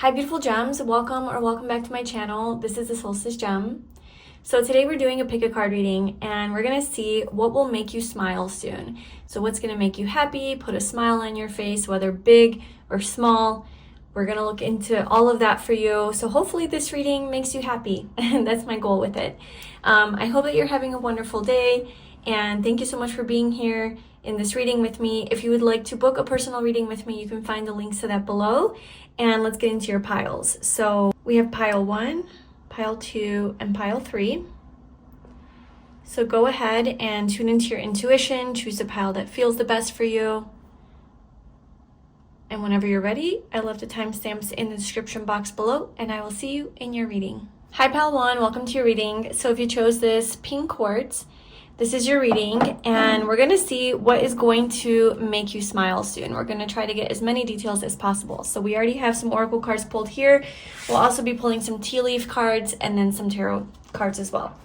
Hi beautiful gems, welcome back to my channel. This is the Solstice Gem. So today we're doing a pick a card reading and we're going to see what will make you smile soon. So what's going to make you happy, put a smile on your face, whether big or small. We're going to look into all of that for you. So hopefully this reading makes you happy and that's my goal with it. I hope that you're having a wonderful day and thank you so much for being here in this reading with me. If you would like to book a personal reading with me, you can find the links to that below. And let's get into your piles. So we have pile 1, pile 2, and pile 3. So go ahead and tune into your intuition, choose the pile that feels the best for you. And whenever you're ready, I left the timestamps in the description box below, and I will see you in your reading. Hi pile 1, welcome to your reading. So if you chose this pink quartz, this is your reading, and we're going to see what is going to make you smile soon. We're going to try to get as many details as possible. So we already have some oracle cards pulled here. We'll also be pulling some tea leaf cards and then some tarot cards as well.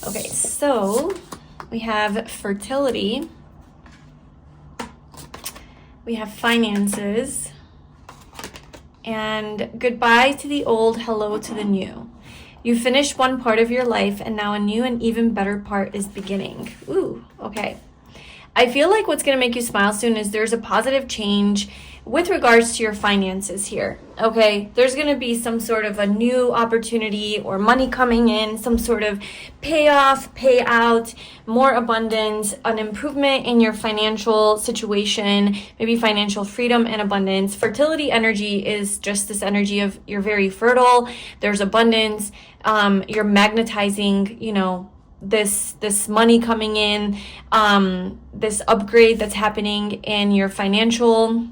Okay, so we have fertility. We have finances. And goodbye to the old, hello to the new. You finished one part of your life and now a new and even better part is beginning. Ooh, okay. I feel like what's going to make you smile soon is there's a positive change with regards to your finances here. Okay, there's going to be some sort of a new opportunity or money coming in, some sort of payoff, payout, more abundance, an improvement in your financial situation, maybe financial freedom and abundance. Fertility energy is just this energy of you're very fertile, there's abundance, you're magnetizing, this money coming in, this upgrade that's happening in your financial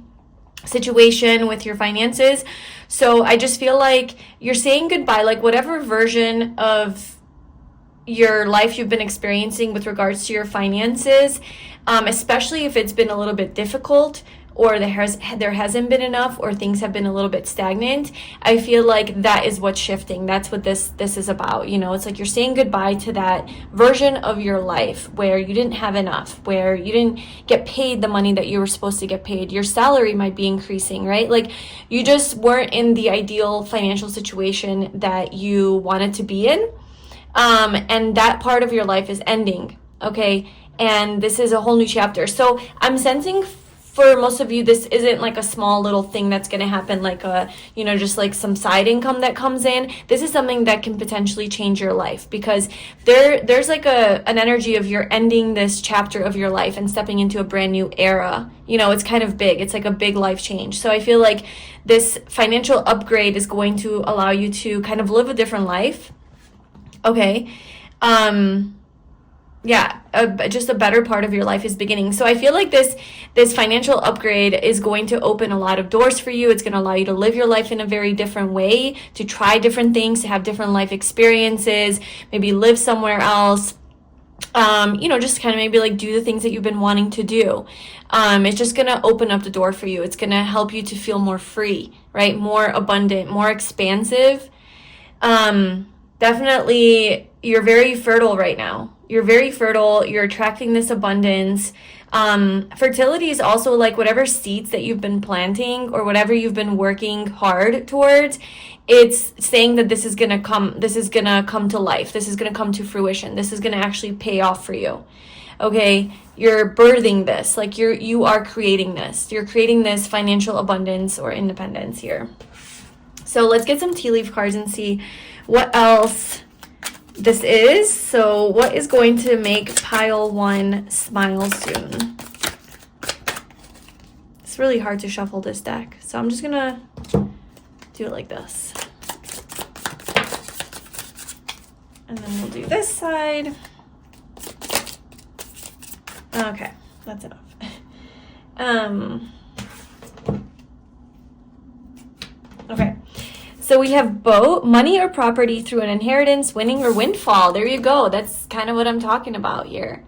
situation with your finances. So I just feel like you're saying goodbye, like whatever version of your life you've been experiencing with regards to your finances, especially if it's been a little bit difficult or there hasn't been enough or things have been a little bit stagnant. I feel like that is what's shifting. That's what this is about. It's like you're saying goodbye to that version of your life where you didn't have enough, where you didn't get paid the money that you were supposed to get paid. Your salary might be increasing, right? Like you just weren't in the ideal financial situation that you wanted to be in. And that part of your life is ending. Okay. And this is a whole new chapter. So I'm sensing for most of you, this isn't like a small little thing that's going to happen, like just like some side income that comes in. This is something that can potentially change your life because there's like an energy of you're ending this chapter of your life and stepping into a brand new era. It's kind of big. It's like a big life change. So I feel like this financial upgrade is going to allow you to kind of live a different life. Okay. Just a better part of your life is beginning. So I feel like this financial upgrade is going to open a lot of doors for you. It's going to allow you to live your life in a very different way, to try different things, to have different life experiences, maybe live somewhere else. Just kind of maybe like do the things that you've been wanting to do. It's just going to open up the door for you. It's going to help you to feel more free, right? More abundant, more expansive. Definitely, you're very fertile right now. You're very fertile. You're attracting this abundance. Fertility is also like whatever seeds that you've been planting or whatever you've been working hard towards. It's saying that this is going to come to life. This is going to come to fruition. This is going to actually pay off for you. Okay. You're birthing this, like you are creating this. You're creating this financial abundance or independence here. So let's get some tea leaf cards and see what else this is. So what is going to make pile 1 smile soon? It's really hard to shuffle this deck. So I'm just going to do it like this. And then we'll do this side. Okay, that's enough. Okay. So we have boat, money or property through an inheritance, winning or windfall. There you go. That's kind of what I'm talking about here.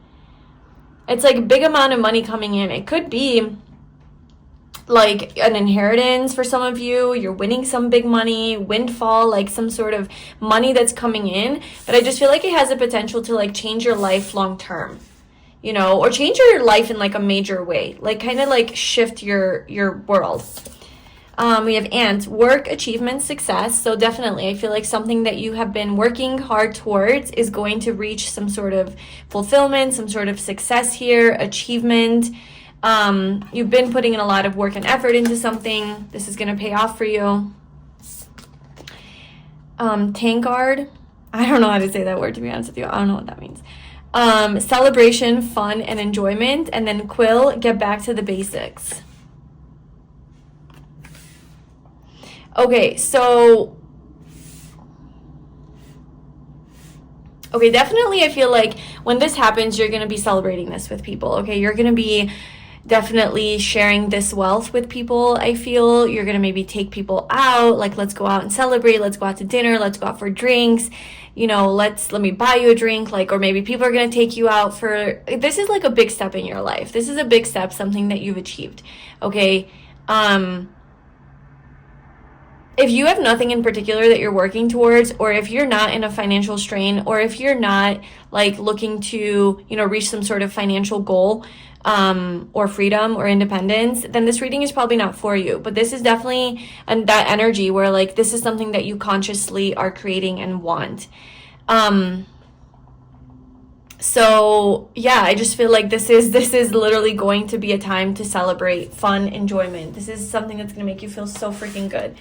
It's like a big amount of money coming in. It could be like an inheritance for some of you. You're winning some big money, windfall, like some sort of money that's coming in. But I just feel like it has the potential to like change your life long term, or change your life in like a major way, like kind of like shift your world. We have ant, work, achievement, success. So definitely, I feel like something that you have been working hard towards is going to reach some sort of fulfillment, some sort of success here, achievement. You've been putting in a lot of work and effort into something. This is going to pay off for you. Tankard. I don't know how to say that word, to be honest with you. I don't know what that means. Celebration, fun, and enjoyment. And then Quill, get back to the basics. Okay, so... Okay, definitely I feel like when this happens, you're going to be celebrating this with people, okay? You're going to be definitely sharing this wealth with people, I feel. You're going to maybe take people out, like, let's go out and celebrate, let's go out to dinner, let's go out for drinks, you know, let me buy you a drink, like, or maybe people are going to take you out for, this is like a big step in your life. This is a big step, something that you've achieved, okay? If you have nothing in particular that you're working towards, or if you're not in a financial strain, or if you're not like looking to, you know, reach some sort of financial goal, or freedom or independence, then this reading is probably not for you. But this is definitely that energy where like this is something that you consciously are creating and want. So yeah, I just feel like this is literally going to be a time to celebrate fun, enjoyment. This is something that's going to make you feel so freaking good.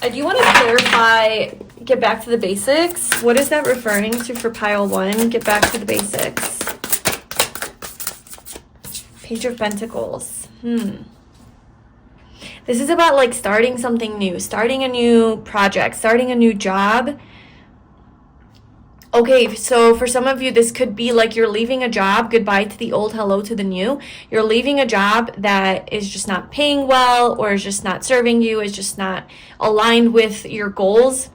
I do want to clarify, get back to the basics. What is that referring to for pile 1? Get back to the basics. Page of Pentacles. This is about like starting something new, starting a new project, starting a new job. Okay, so for some of you, this could be like you're leaving a job, goodbye to the old, hello to the new. You're leaving a job that is just not paying well, or is just not serving you, is just not aligned with your goals,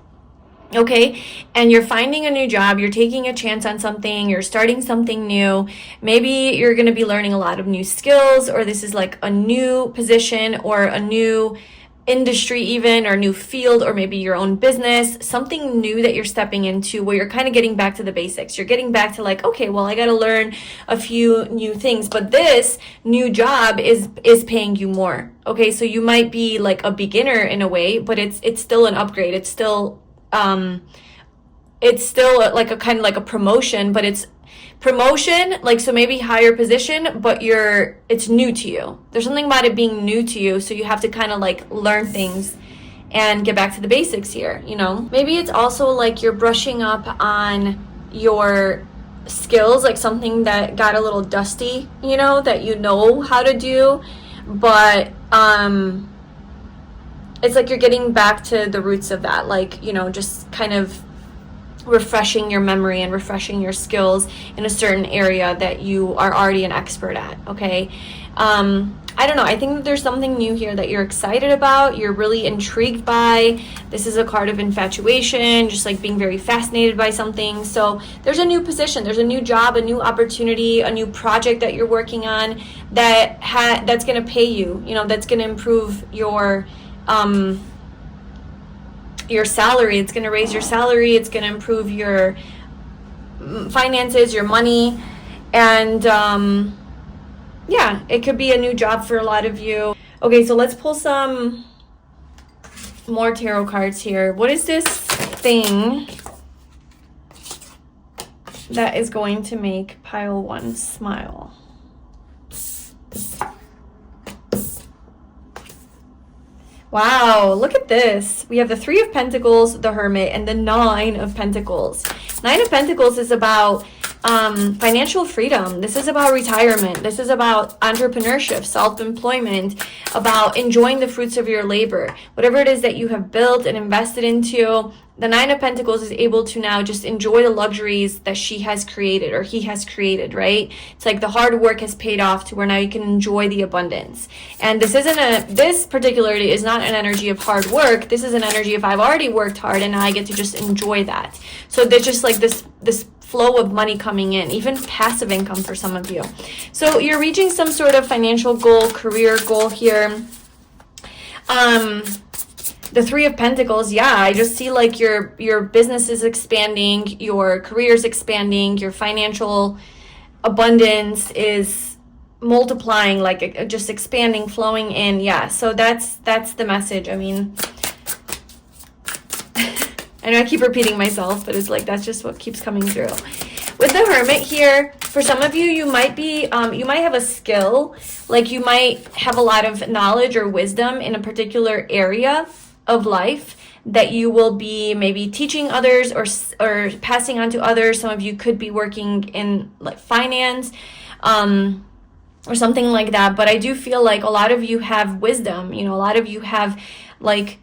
okay? And you're finding a new job, you're taking a chance on something, you're starting something new. Maybe you're going to be learning a lot of new skills, or this is like a new position or a new industry even, or new field, or maybe your own business, something new that you're stepping into where you're kind of getting back to the basics. You're getting back to like, okay, well, I got to learn a few new things, but this new job is paying you more. Okay, so you might be like a beginner in a way, but it's still an upgrade. It's still like a kind of like a promotion, but it's promotion, like, so maybe higher position, but it's new to you. There's something about it being new to you, so you have to kind of like learn things and get back to the basics here, you know? Maybe it's also like you're brushing up on your skills, like something that got a little dusty, you know, that you know how to do, but it's like you're getting back to the roots of that, like, you know, just kind of refreshing your memory and refreshing your skills in a certain area that you are already an expert at, okay? I don't know, I think that there's something new here that you're excited about, you're really intrigued by. This is a card of infatuation, just like being very fascinated by something. So there's a new position, there's a new job, a new opportunity, a new project that you're working on that's going to pay you, you know, that's going to improve your salary. It's going to raise your salary, it's going to improve your finances, your money, and yeah, it could be a new job for a lot of you. Okay, so let's pull some more tarot cards here. What is this thing that is going to make pile 1 smile? Wow, look at this. We have the 3 of Pentacles, the Hermit, and the 9 of Pentacles. 9 of Pentacles is about financial freedom. This is about retirement. This is about entrepreneurship, self-employment, about enjoying the fruits of your labor. Whatever it is that you have built and invested into, the 9 of Pentacles is able to now just enjoy the luxuries that she has created, or he has created, right? It's like the hard work has paid off to where now you can enjoy the abundance. And this particularly is not an energy of hard work. This is an energy of I've already worked hard and now I get to just enjoy that. So there's just like this flow of money coming in, even passive income for some of you. So you're reaching some sort of financial goal, career goal here. The 3 of Pentacles, yeah, I just see like your business is expanding, your career is expanding, your financial abundance is multiplying, like just expanding, flowing in. Yeah, so that's the message. I mean, I know I keep repeating myself, but it's like that's just what keeps coming through. With the Hermit here, for some of you, you might be, you might have a skill, like you might have a lot of knowledge or wisdom in a particular area of life that you will be maybe teaching others or passing on to others. Some of you could be working in like finance, or something like that. But I do feel like a lot of you have wisdom, you know, a lot of you have like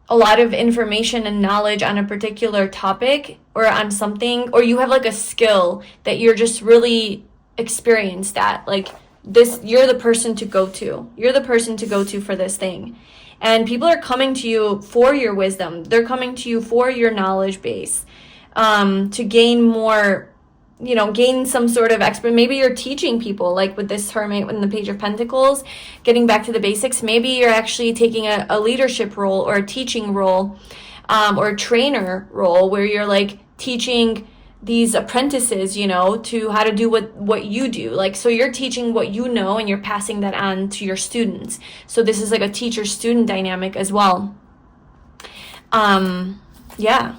a lot of information and knowledge on a particular topic or on something, or you have like a skill that you're just really experienced at. Like this, you're the person to go to. You're the person to go to for this thing. And people are coming to you for your wisdom. They're coming to you for your knowledge base, to gain more, you know, gain some sort of expert. Maybe you're teaching people, like with this Hermit in the Page of Pentacles, getting back to the basics. Maybe you're actually taking a leadership role or a teaching role, or a trainer role where you're like teaching these apprentices, you know, to how to do what you do. Like, so you're teaching what you know and you're passing that on to your students. So this is like a teacher-student dynamic as well. Yeah.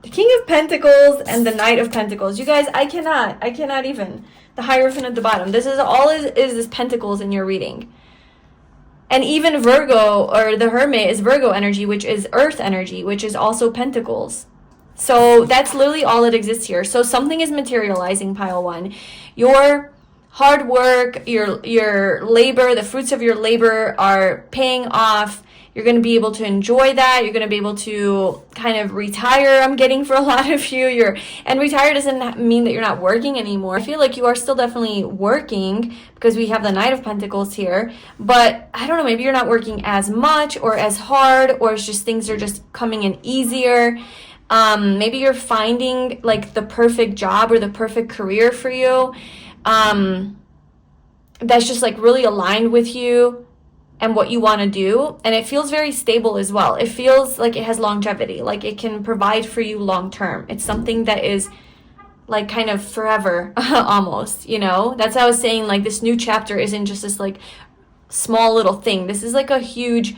King of Pentacles and the Knight of Pentacles. You guys, I cannot even. The Hierophant at the bottom. This is all is this Pentacles in your reading. And even Virgo, or the Hermit, is Virgo energy, which is Earth energy, which is also Pentacles. So that's literally all that exists here. So something is materializing, pile one. Your hard work, your labor, the fruits of your labor are paying off. You're going to be able to enjoy that. You're going to be able to kind of retire, I'm getting for a lot of you. And retire doesn't mean that you're not working anymore. I feel like you are still definitely working because we have the Knight of Pentacles here. But I don't know, maybe you're not working as much or as hard, or it's just things are just coming in easier. Maybe you're finding like the perfect job or the perfect career for you. That's just like really aligned with you and what you want to do, and it feels very stable as well. It feels like it has longevity, like it can provide for you long term. It's something that is like kind of forever almost, you know. That's how I was saying, like this new chapter isn't just this like small little thing. This is like a huge,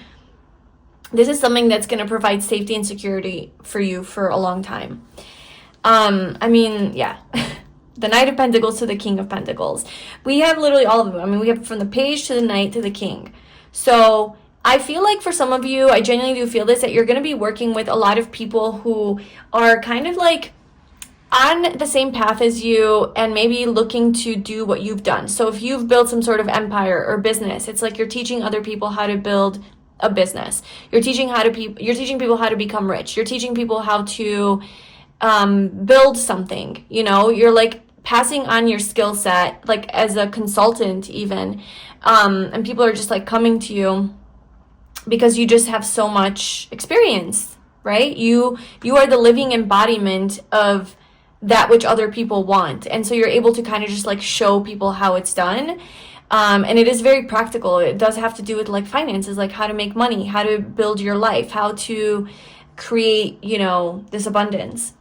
this is something that's going to provide safety and security for you for a long time. I mean, yeah. The Knight of Pentacles to the King of Pentacles. We have literally all of them. I mean, we have from the Page to the Knight to the King. So I feel like for some of you, I genuinely do feel this, that you're going to be working with a lot of people who are kind of like on the same path as you and maybe looking to do what you've done. So if you've built some sort of empire or business, it's like you're teaching other people how to build a business. You're teaching people how to become rich. You're teaching people how to build something, you know. You're like passing on your skill set, like as a consultant even. And people are just like coming to you because you just have so much experience, right? You are the living embodiment of that which other people want. And so you're able to kind of just like show people how it's done. And it is very practical. It does have to do with like finances, like how to make money, how to build your life, how to create, you know, this abundance.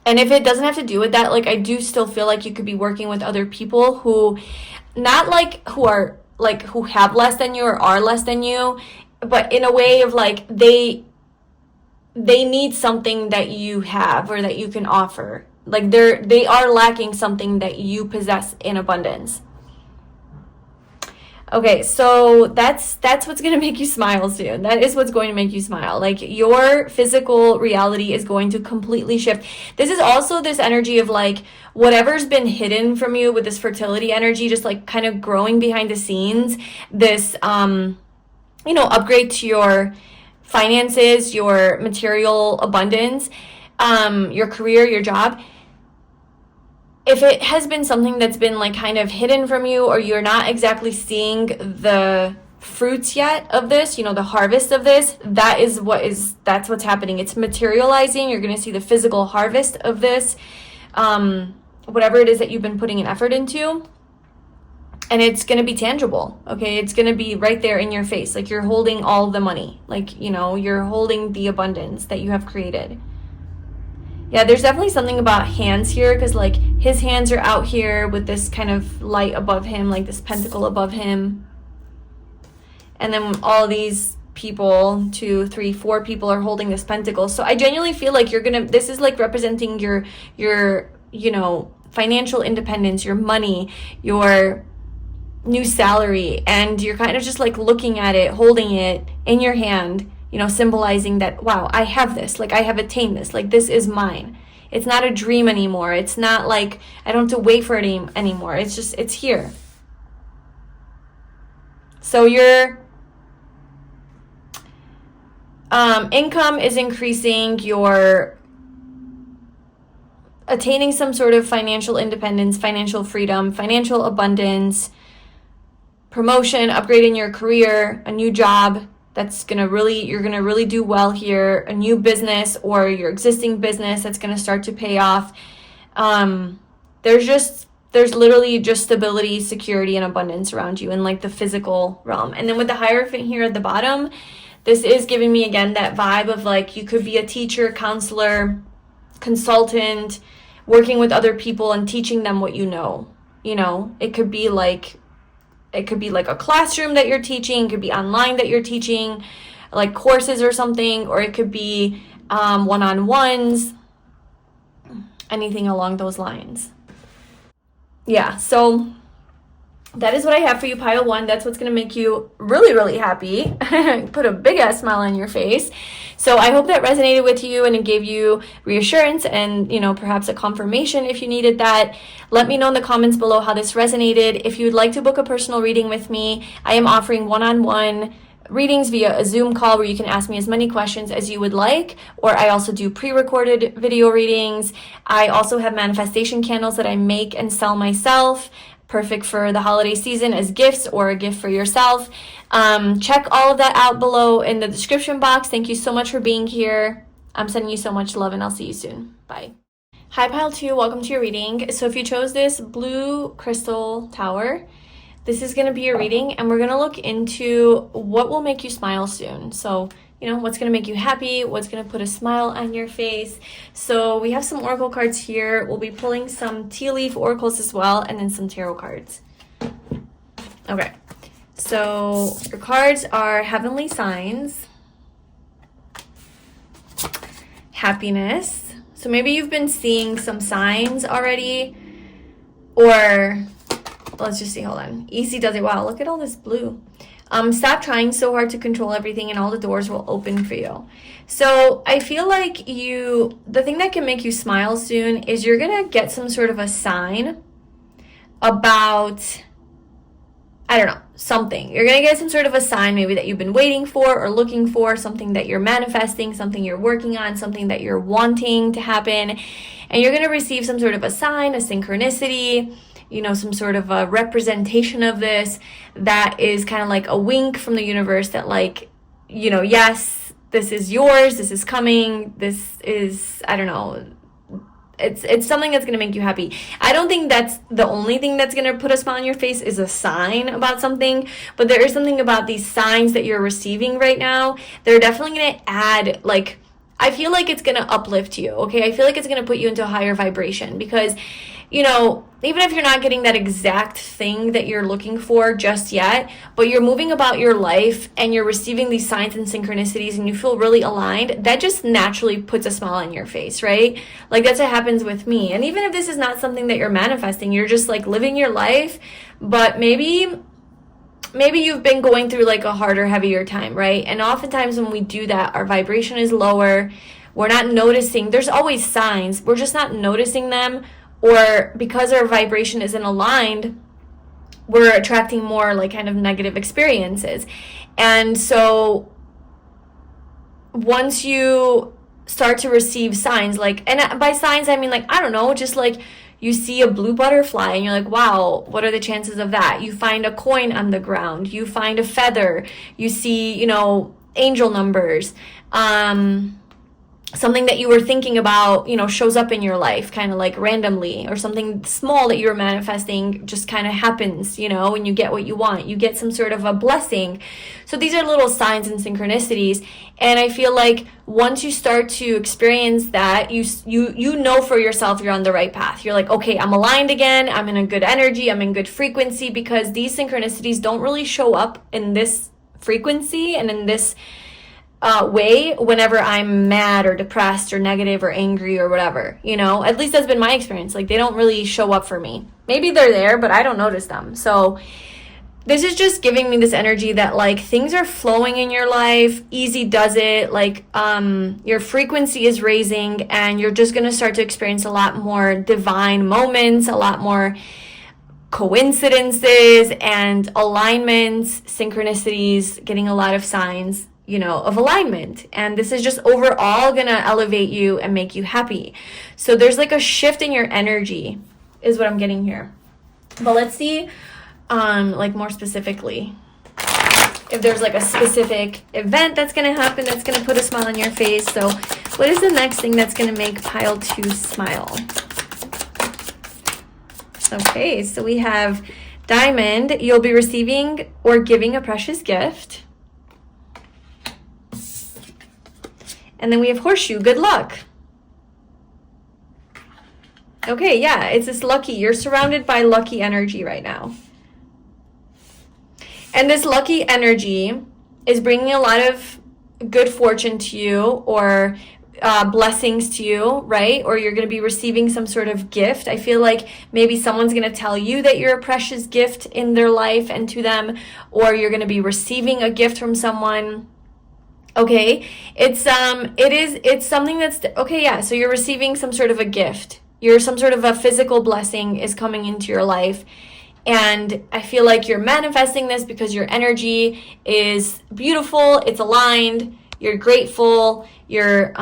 And if it doesn't have to do with that, like I do still feel like you could be working with other people who, not like who are like who have less than you or are less than you, but in a way of like they need something that you have or that you can offer. Like they are lacking something that you possess in abundance. Okay, so that's what's going to make you smile soon. That is what's going to make you smile. Like your physical reality is going to completely shift. This is also this energy of like whatever's been hidden from you with this fertility energy, just like kind of growing behind the scenes. This, you know, upgrade to your finances, your material abundance, your career, your job. If it has been something that's been like kind of hidden from you, or you're not exactly seeing the fruits yet of this, you know, the harvest of this, that's what's happening. It's materializing. You're going to see the physical harvest of this, whatever it is that you've been putting an effort into. And it's going to be tangible, okay? It's going to be right there in your face. Like you're holding all the money. Like, you know, you're holding the abundance that you have created. Yeah, there's definitely something about hands here, because like his hands are out here with this kind of light above him, like this pentacle above him. And then all these people, 2, 3, 4 people are holding this pentacle. So I genuinely feel like this is like representing your, you know, financial independence, your money, your new salary, and you're kind of just like looking at it, holding it in your hand, you know, symbolizing that, wow, I have this, like I have attained this, like this is mine. It's not a dream anymore. It's not like I don't have to wait for it anymore. It's just, it's here. So your income is increasing, you're attaining some sort of financial independence, financial freedom, financial abundance, promotion, upgrading your career, a new job that's you're gonna really do well here, a new business or your existing business that's gonna start to pay off. There's literally just stability, security, and abundance around you in like the physical realm. And then with the Hierophant here at the bottom, this is giving me again that vibe of like you could be a teacher, counselor, consultant, working with other people and teaching them what you know. You know, it could be like a classroom that you're teaching, it could be online that you're teaching, like courses or something, or it could be one-on-ones, anything along those lines. Yeah, so that is what I have for you, pile 1. That's what's going to make you really, really happy. Put a big ass smile on your face. So I hope that resonated with you and it gave you reassurance and, you know, perhaps a confirmation if you needed that. Let me know in the comments below how this resonated. If you'd like to book a personal reading with me, I am offering one-on-one readings via a Zoom call where you can ask me as many questions as you would like, or I also do pre-recorded video readings. I also have manifestation candles that I make and sell myself, perfect for the holiday season as gifts or a gift for yourself. Check all of that out below in the description box. Thank you so much for being here. I'm sending you so much love and I'll see you soon. Bye. Hi, pile 2, welcome to your reading. So if you chose this blue crystal tower, this is going to be your reading, and we're going to look into what will make you smile soon. So, you know, what's going to make you happy, what's going to put a smile on your face. So we have some oracle cards here. We'll be pulling some tea leaf oracles as well, and then some tarot cards. Okay, so your cards are heavenly signs, happiness. So maybe you've been seeing some signs already, or let's just see, hold on. Easy does it. Wow, look at all this blue. Stop trying so hard to control everything and all the doors will open for you. So I feel like the thing that can make you smile soon is you're going to get some sort of a sign about, I don't know, something. You're going to get some sort of a sign maybe that you've been waiting for or looking for, something that you're manifesting, something you're working on, something that you're wanting to happen. And you're going to receive some sort of a sign, a synchronicity, you know, some sort of a representation of this that is kind of like a wink from the universe that like, you know, yes, this is yours, this is coming, this is, I don't know, it's something that's going to make you happy. I don't think that's the only thing that's going to put a smile on your face is a sign about something, but there is something about these signs that you're receiving right now. They're definitely going to add, like, I feel like it's going to uplift you, okay? I feel like it's going to put you into a higher vibration because, you know, even if you're not getting that exact thing that you're looking for just yet, but you're moving about your life and you're receiving these signs and synchronicities and you feel really aligned, that just naturally puts a smile on your face, right? Like that's what happens with me. And even if this is not something that you're manifesting, you're just like living your life, but maybe you've been going through like a harder, heavier time, right? And oftentimes when we do that, our vibration is lower. We're not noticing. There's always signs. We're just not noticing them. Or because our vibration isn't aligned, we're attracting more like kind of negative experiences. And so once you start to receive signs, like, and by signs, I mean like, I don't know, just like you see a blue butterfly and you're like, wow, what are the chances of that? You find a coin on the ground, you find a feather, you see, you know, angel numbers, something that you were thinking about, shows up in your life kind of like randomly, or something small that you're manifesting just kind of happens, and you get what you want. You get some sort of a blessing. So these are little signs and synchronicities. And I feel like once you start to experience that, you know for yourself you're on the right path. You're like, okay, I'm aligned again. I'm in a good energy. I'm in good frequency, because these synchronicities don't really show up in this frequency and in this way whenever I'm mad or depressed or negative or angry or whatever, at least that's been my experience. Like, they don't really show up for me. Maybe they're there, but I don't notice them. So this is just giving me this energy that like things are flowing in your life, easy does it, like your frequency is raising, and you're just going to start to experience a lot more divine moments, a lot more coincidences and alignments, synchronicities, getting a lot of signs of alignment. And this is just overall gonna elevate you and make you happy. So there's like a shift in your energy is what I'm getting here. But let's see like more specifically if there's like a specific event that's gonna happen that's gonna put a smile on your face. So what is the next thing that's gonna make pile 2 smile? Okay, so we have Diamond. You'll be receiving or giving a precious gift. And then we have Horseshoe, good luck. Okay, yeah, it's this lucky. You're surrounded by lucky energy right now. And this lucky energy is bringing a lot of good fortune to you, or blessings to you, right? Or you're going to be receiving some sort of gift. I feel like maybe someone's going to tell you that you're a precious gift in their life and to them, or you're going to be receiving a gift from someone. Okay, it's something that's, okay, yeah, so you're receiving some sort of a gift. Some sort of a physical blessing is coming into your life. And I feel like you're manifesting this because your energy is beautiful, it's aligned, you're grateful, you're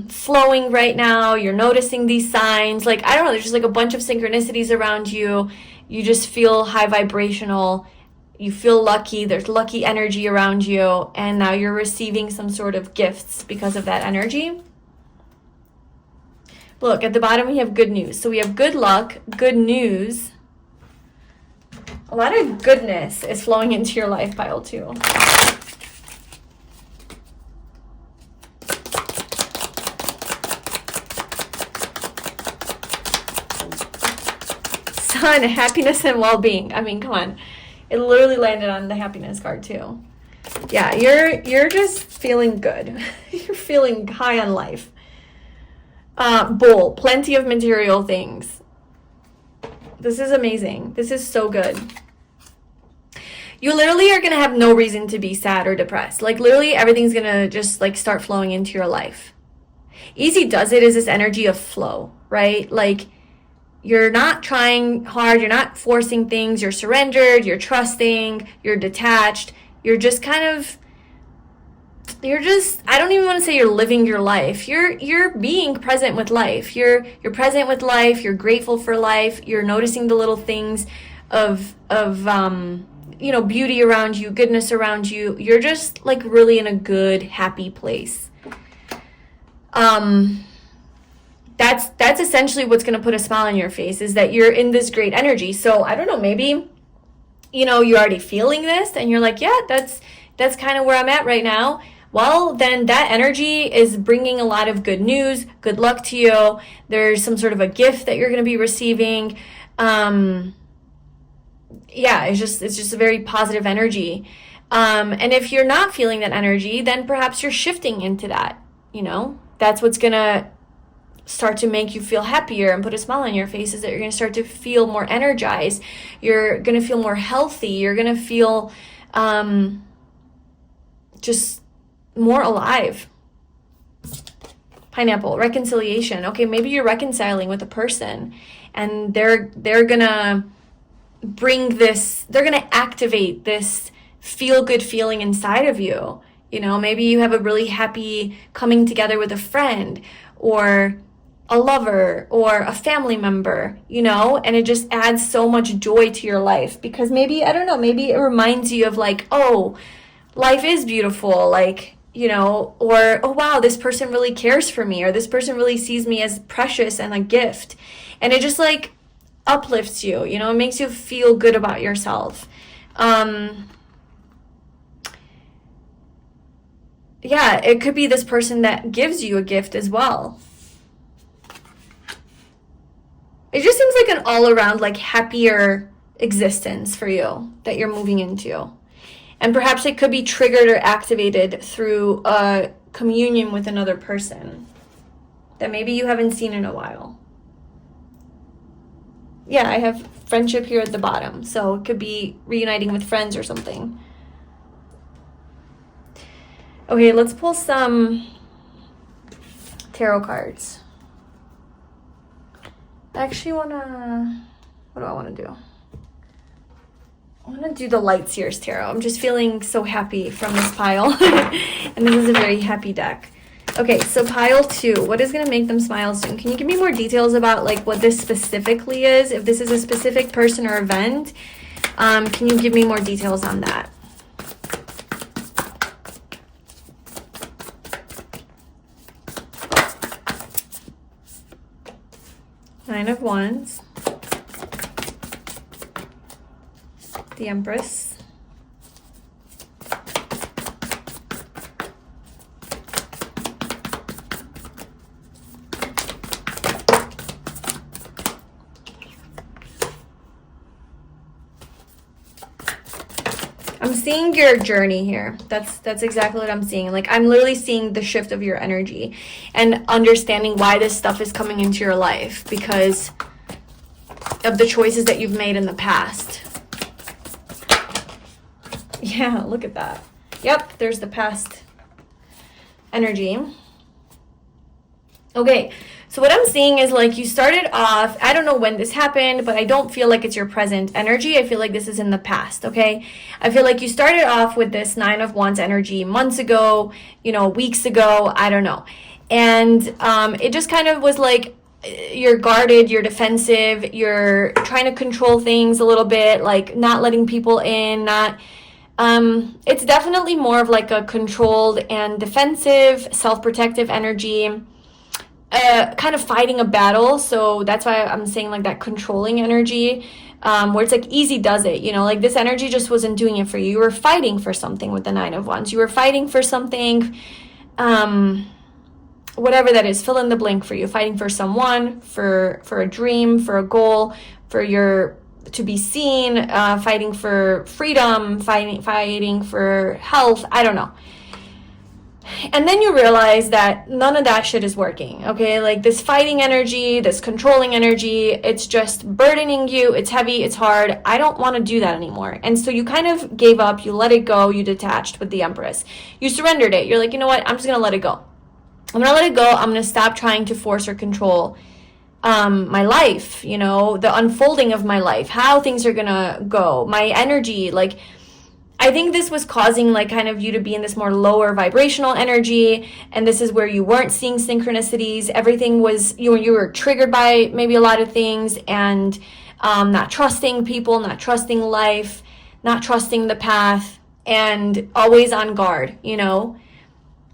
flowing right now, you're noticing these signs. Like, I don't know, there's just like a bunch of synchronicities around you. You just feel high vibrational. You feel lucky, there's lucky energy around you, and now you're receiving some sort of gifts because of that energy. Look, at the bottom we have good news. So we have good luck, good news. A lot of goodness is flowing into your life, pile 2. Sun, happiness and well-being. I mean, come on. It literally landed on the happiness card too. Yeah, you're just feeling good. You're feeling high on life. Bull, plenty of material things. This is amazing. This is so good. You literally are going to have no reason to be sad or depressed. Like, literally everything's going to just like start flowing into your life. Easy does it is this energy of flow, right? Like, you're not trying hard, you're not forcing things, you're surrendered, you're trusting, you're detached, you're just I don't even want to say you're living your life. You're being present with life. You're present with life, you're grateful for life, you're noticing the little things of beauty around you, goodness around you. You're just like really in a good, happy place. That's essentially what's going to put a smile on your face, is that you're in this great energy. So I don't know, maybe, you're already feeling this and you're like, yeah, that's kind of where I'm at right now. Well, then that energy is bringing a lot of good news, good luck to you. There's some sort of a gift that you're going to be receiving. Yeah, it's just a very positive energy. And if you're not feeling that energy, then perhaps you're shifting into that, that's what's going to start to make you feel happier and put a smile on your face, is that you're going to start to feel more energized. You're going to feel more healthy. You're going to feel just more alive. Pineapple, reconciliation. Okay, maybe you're reconciling with a person and they're going to bring this, they're going to activate this feel-good feeling inside of you. Maybe you have a really happy coming together with a friend or a lover or a family member, and it just adds so much joy to your life, because maybe, I don't know, maybe it reminds you of like, oh, life is beautiful. Like, you know, or, oh wow, this person really cares for me, or this person really sees me as precious and a gift. And it just like uplifts you, you know, it makes you feel good about yourself. Yeah, it could be this person that gives you a gift as well. It just seems like an all-around like happier existence for you that you're moving into. And perhaps it could be triggered or activated through a communion with another person that maybe you haven't seen in a while. Yeah, I have friendship here at the bottom, so it could be reuniting with friends or something. Okay, let's pull some tarot cards. I actually what do I want to do? I want to do the Light Seers Tarot. I'm just feeling so happy from this pile. And this is a very happy deck. Okay, so pile 2. What is going to make them smile soon? Can you give me more details about like what this specifically is? If this is a specific person or event, can you give me more details on that? Nine of Wands. The Empress. I'm seeing your journey here. That's exactly what I'm seeing. Like I'm literally seeing the shift of your energy and understanding why this stuff is coming into your life because of the choices that you've made in the past. Yeah, look at that. Yep, there's the past energy. Okay, so what I'm seeing is like you started off, I don't know when this happened, but I don't feel like it's your present energy. I feel like this is in the past, okay? I feel like you started off with this Nine of Wands energy months ago, you know, weeks ago, I don't know. And it just kind of was like you're guarded, you're defensive, you're trying to control things a little bit, like not letting people in, not... it's definitely more of like a controlled and defensive, self-protective energy. Kind of fighting a battle, so that's why I'm saying like that controlling energy, where it's like easy does it, you know, like this energy just wasn't doing it for you. You were fighting for something with the Nine of Wands. You were fighting for something, whatever that is, fill in the blank for you. Fighting for someone, for a dream, for a goal, for your to be seen, fighting for freedom, fighting for health. I don't know. And then you realize that none of that shit is working, okay? Like this fighting energy, this controlling energy, it's just burdening you. It's heavy, it's hard. I don't want to do that anymore. And so you kind of gave up, you let it go, you detached with the Empress. You surrendered it. You're like, you know what? I'm just going to let it go. I'm going to let it go. I'm going to stop trying to force or control my life, you know, the unfolding of my life, how things are going to go, my energy, like... I think this was causing like kind of you to be in this more lower vibrational energy, and this is where you weren't seeing synchronicities. Everything was, you were triggered by maybe a lot of things, and not trusting people, not trusting life, not trusting the path, and always on guard, you know.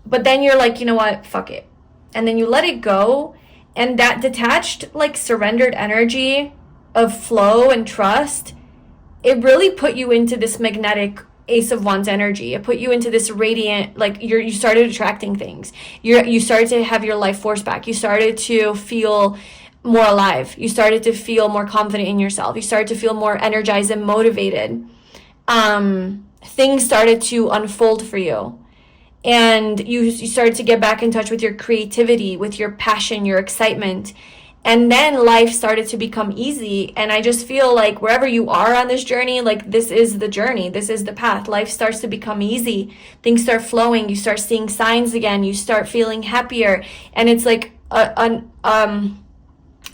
But then you're like, you know what, fuck it. And then you let it go, and that detached, like surrendered energy of flow and trust, it really put you into this magnetic Ace of Wands energy. It put you into this radiant, like you started attracting things. You started to have your life force back. You started to feel more alive. You started to feel more confident in yourself. You started to feel more energized and motivated. Things started to unfold for you. And you started to get back in touch with your creativity, with your passion, your excitement. And then life started to become easy. And I just feel like wherever you are on this journey, like this is the journey. This is the path. Life starts to become easy. Things start flowing. You start seeing signs again. You start feeling happier. And it's like,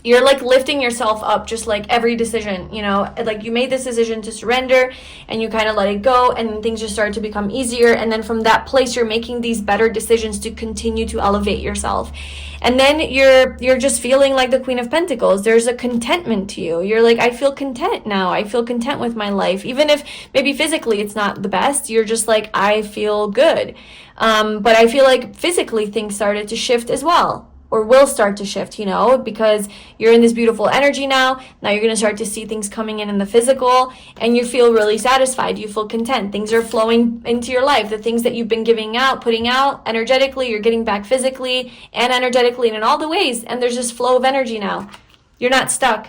you're like lifting yourself up, just like every decision, you know, like you made this decision to surrender and you kind of let it go, and things just start to become easier. And then from that place, you're making these better decisions to continue to elevate yourself. And then you're just feeling like the Queen of Pentacles. There's a contentment to you. You're like, I feel content now. I feel content with my life. Even if maybe physically it's not the best, you're just like, I feel good. But I feel like physically things started to shift as well, or will start to shift, you know, because you're in this beautiful energy now. Now you're going to start to see things coming in the physical, and you feel really satisfied. You feel content. Things are flowing into your life. The things that you've been giving out, putting out energetically, you're getting back physically and energetically and in all the ways. And there's this flow of energy now. You're not stuck.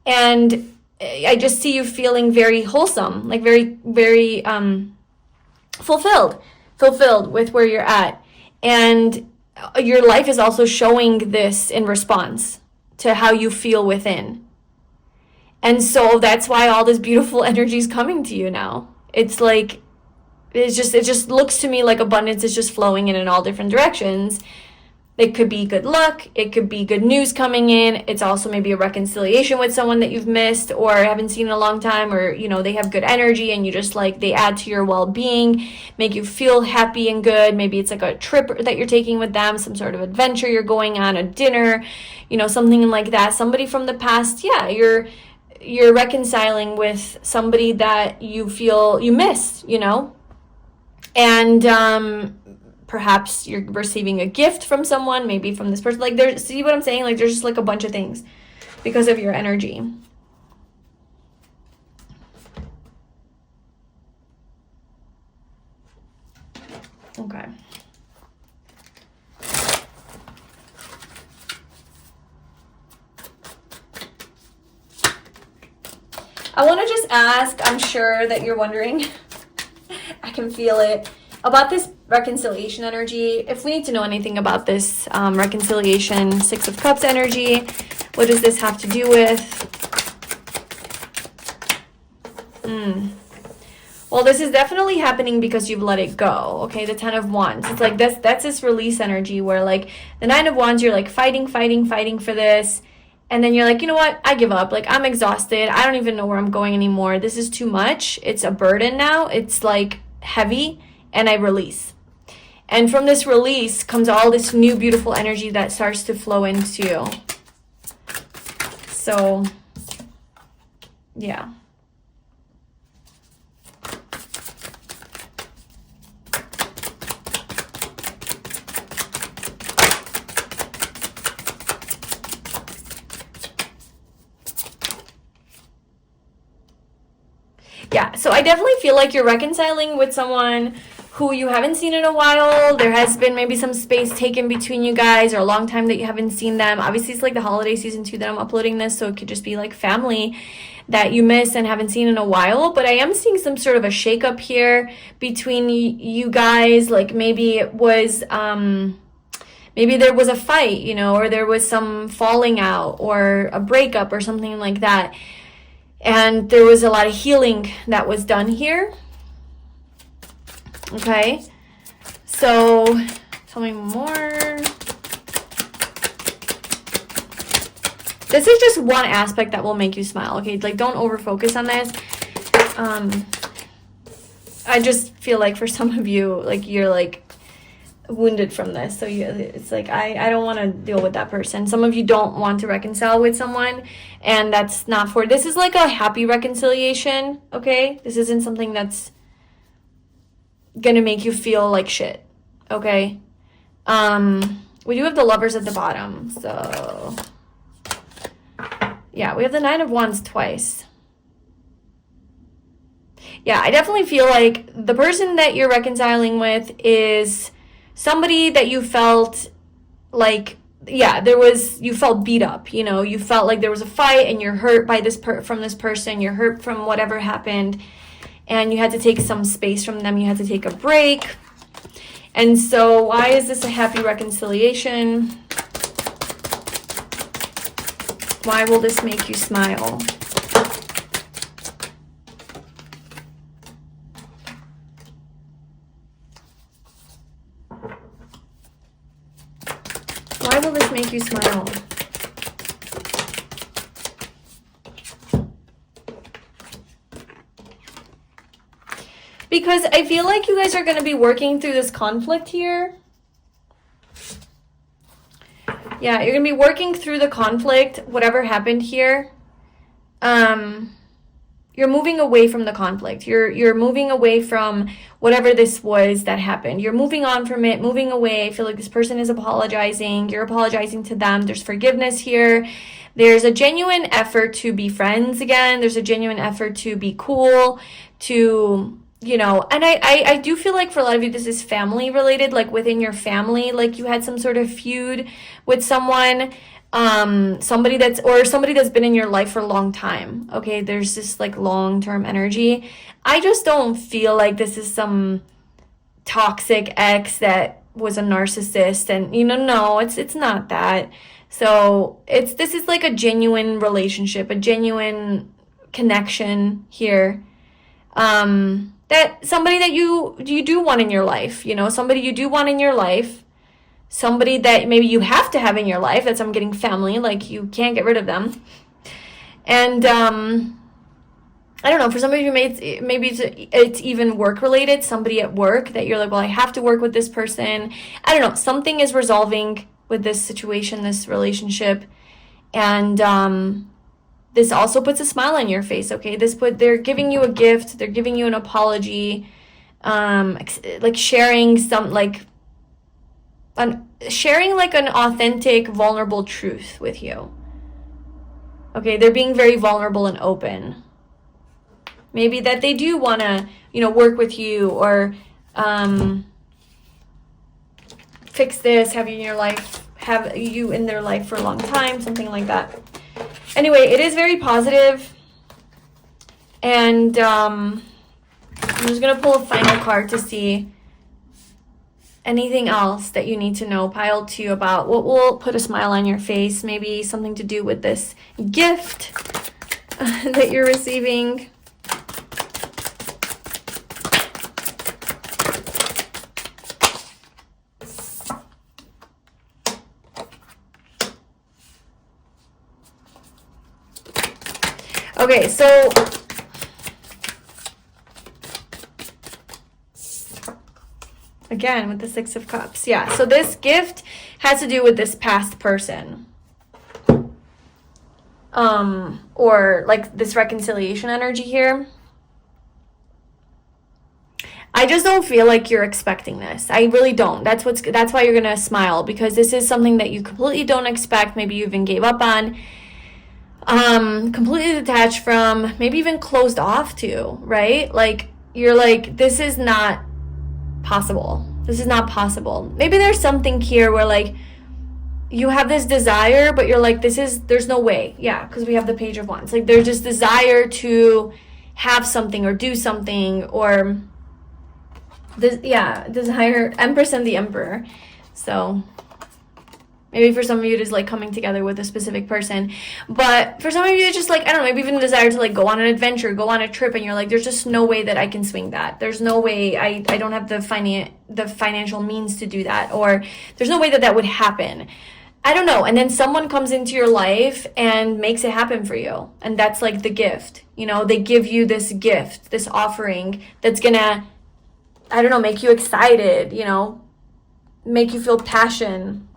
And I just see you feeling very wholesome, like very, very fulfilled with where you're at. And your life is also showing this in response to how you feel within. And so that's why all this beautiful energy is coming to you now. It's like, it just looks to me like abundance is just flowing in all different directions. It could be good luck. It could be good news coming in. It's also maybe a reconciliation with someone that you've missed or haven't seen in a long time, or, you know, they have good energy and you just like, they add to your well-being, make you feel happy and good. Maybe it's like a trip that you're taking with them, some sort of adventure you're going on, a dinner, you know, something like that. Somebody from the past, yeah, you're reconciling with somebody that you feel you miss, you know, and perhaps you're receiving a gift from someone, maybe from this person. Like, there's, see what I'm saying? Like, there's just like a bunch of things because of your energy. Okay. I want to just ask, I'm sure that you're wondering, I can feel it, about this reconciliation energy. If we need to know anything about this reconciliation, Six of Cups energy, what does this have to do with? Well, this is definitely happening because you've let it go, okay? The Ten of Wands. It's like that's this release energy where, like, the Nine of Wands, you're like fighting for this. And then you're like, you know what? I give up. Like, I'm exhausted. I don't even know where I'm going anymore. This is too much. It's a burden now. It's like heavy. And I release. And from this release comes all this new beautiful energy that starts to flow into you. So, yeah. Yeah, so I definitely feel like you're reconciling with someone who you haven't seen in a while. There has been maybe some space taken between you guys, or a long time that you haven't seen them. Obviously, it's like the holiday season too that I'm uploading this, so it could just be like family that you miss and haven't seen in a while. But I am seeing some sort of a shakeup here between you guys. Like, maybe it was, maybe there was a fight, you know, or there was some falling out or a breakup or something like that. And there was a lot of healing that was done here. Okay, so tell me more. This is just one aspect that will make you smile, okay? Like, don't over focus on this. I just feel like for some of you, like, you're like wounded from this, so it's like I don't want to deal with that person. Some of you don't want to reconcile with someone, and that's not for, this is like a happy reconciliation, okay? This isn't something that's gonna make you feel like shit, okay? We do have the Lovers at the bottom, so yeah, we have the Nine of Wands twice. Yeah, I definitely feel like the person that you're reconciling with is somebody that you felt like, yeah, you felt beat up, you know, you felt like there was a fight and you're hurt by from this person, you're hurt from whatever happened, and you had to take some space from them, you had to take a break. And so why is this a happy reconciliation? Why will this make you smile? Why will this make you smile? Because I feel like you guys are going to be working through this conflict here. Yeah, you're going to be working through the conflict, whatever happened here. You're you're moving away from the conflict. You're moving away from whatever this was that happened. You're moving on from it, moving away. I feel like this person is apologizing. You're apologizing to them. There's forgiveness here. There's a genuine effort to be friends again. There's a genuine effort to be cool, to, you know, and I do feel like for a lot of you, this is family related, like within your family, like you had some sort of feud with someone, somebody that's been in your life for a long time. Okay, there's this like long-term energy. I just don't feel like this is some toxic ex that was a narcissist, and you know, no, it's not that. So this is like a genuine relationship, a genuine connection here. That somebody that you do want in your life, you know, somebody you do want in your life, somebody that maybe you have to have in your life. That's, I'm getting family, like you can't get rid of them. And I don't know, for some of you, maybe it's even work related, somebody at work that you're like, well, I have to work with this person. I don't know, something is resolving with this situation, this relationship. And this also puts a smile on your face, okay? They're giving you a gift, they're giving you an apology, like sharing sharing like an authentic, vulnerable truth with you. Okay, they're being very vulnerable and open. Maybe that they do want to, you know, work with you, or fix this, have you in their life for a long time, something like that. Anyway, it is very positive, and I'm just going to pull a final card to see anything else that you need to know, pile 2, about what will put a smile on your face, maybe something to do with this gift that you're receiving. Okay, so again with the 6 of Cups, yeah, so this gift has to do with this past person, or like this reconciliation energy here. I just don't feel like you're expecting this. I really don't. That's why you're gonna smile, because this is something that you completely don't expect. Maybe you even gave up on, completely detached from, maybe even closed off to, right? Like you're like, this is not possible. This is not possible. Maybe there's something here where like you have this desire, but you're like, there's no way. Yeah, because we have the Page of Wands. Like there's this desire to have something or do something, or this, yeah, desire, Empress and the Emperor. So maybe for some of you it is like coming together with a specific person, but for some of you it's just like, I don't know, maybe even a desire to like go on an adventure, go on a trip, and you're like, there's just no way that I can swing that. There's no way, I don't have the financial means to do that, or there's no way that would happen. I don't know. And then someone comes into your life and makes it happen for you, and that's like the gift. You know, they give you this gift, this offering that's gonna, I don't know, make you excited, you know, make you feel passion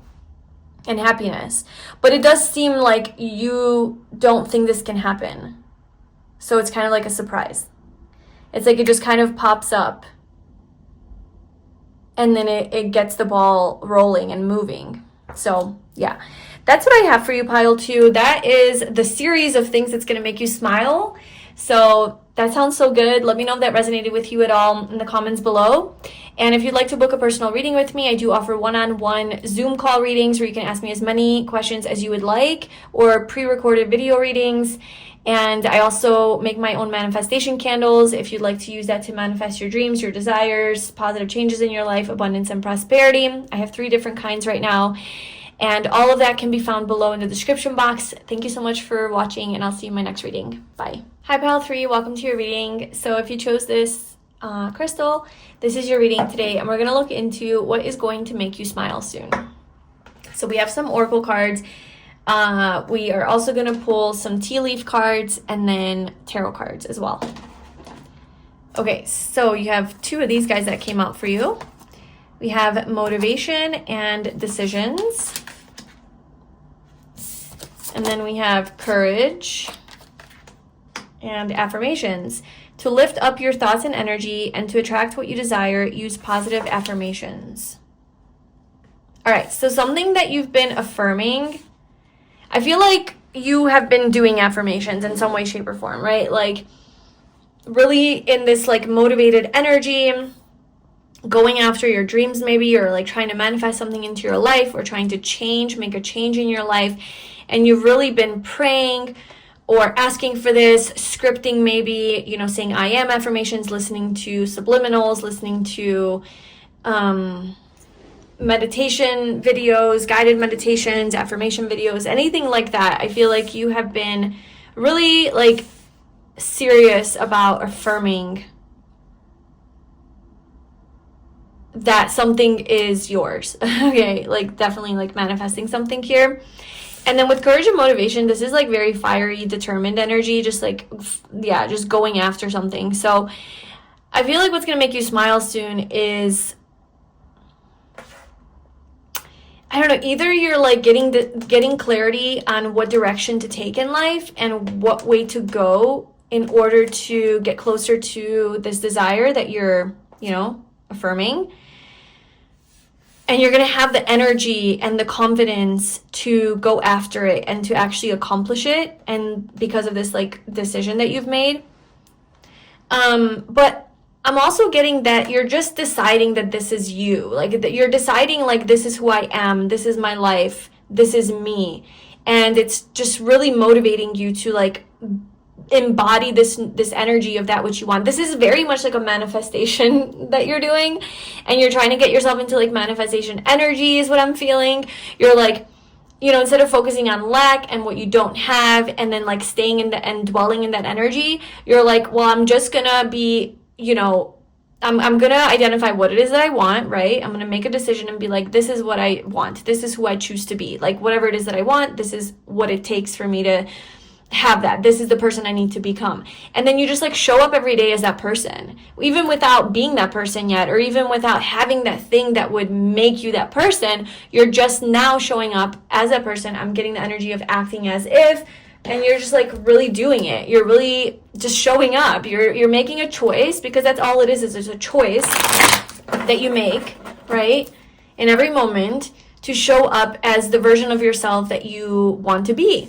and happiness. But it does seem like you don't think this can happen. So it's kind of like a surprise. It's like it just kind of pops up, and then it gets the ball rolling and moving. So yeah, that's what I have for you, pile 2. That is the series of things that's going to make you smile. So that sounds so good. Let me know if that resonated with you at all in the comments below. And if you'd like to book a personal reading with me, I do offer one-on-one Zoom call readings where you can ask me as many questions as you would like, or pre-recorded video readings. And I also make my own manifestation candles if you'd like to use that to manifest your dreams, your desires, positive changes in your life, abundance and prosperity. I have 3 different kinds right now. And all of that can be found below in the description box. Thank you so much for watching, and I'll see you in my next reading. Bye. Hi, pile 3. Welcome to your reading. So if you chose this crystal, this is your reading today, and we're going to look into what is going to make you smile soon. So we have some oracle cards. We are also going to pull some tea leaf cards and then tarot cards as well. Okay, so you have 2 of these guys that came out for you. We have motivation and decisions. And then we have courage And affirmations. To lift up your thoughts and energy and to attract what you desire, use positive affirmations. All right, so something that you've been affirming, I feel like you have been doing affirmations in some way, shape, or form, right? Like really in this like motivated energy, going after your dreams maybe, or like trying to manifest something into your life, or trying to make a change in your life. And you've really been praying or asking for this, scripting maybe, saying I am affirmations, listening to subliminals, listening to meditation videos, guided meditations, affirmation videos, anything like that. I feel like you have been really like serious about affirming that something is yours. Okay, like definitely like manifesting something here. And then with courage and motivation, this is like very fiery, determined energy, just like, yeah, just going after something. So I feel like what's going to make you smile soon is, I don't know, either you're like getting clarity on what direction to take in life and what way to go in order to get closer to this desire that you're, affirming. And you're going to have the energy and the confidence to go after it and to actually accomplish it. And because of this like decision that you've made. But I'm also getting that you're just deciding that this is you. Like that you're deciding like this is who I am. This is my life. This is me. And it's just really motivating you to like embody this energy of that which you want. This is very much like a manifestation that you're doing, and you're trying to get yourself into like manifestation energy is what I'm feeling. You're like, instead of focusing on lack and what you don't have and then like staying in and dwelling in that energy, you're like, well, I'm just gonna be, I'm gonna identify what it is that I want, right? I'm gonna make a decision and be like, this is what I want. This is who I choose to be. Like whatever it is that I want, this is what it takes for me to have that. This is the person I need to become. And then you just like show up every day as that person, even without being that person yet, or even without having that thing that would make you that person. You're just now showing up as that person. I'm getting the energy of acting as if, and you're just like really doing it. You're really just showing up. You're making a choice, because that's all it is it's a choice that you make, right? In every moment to show up as the version of yourself that you want to be.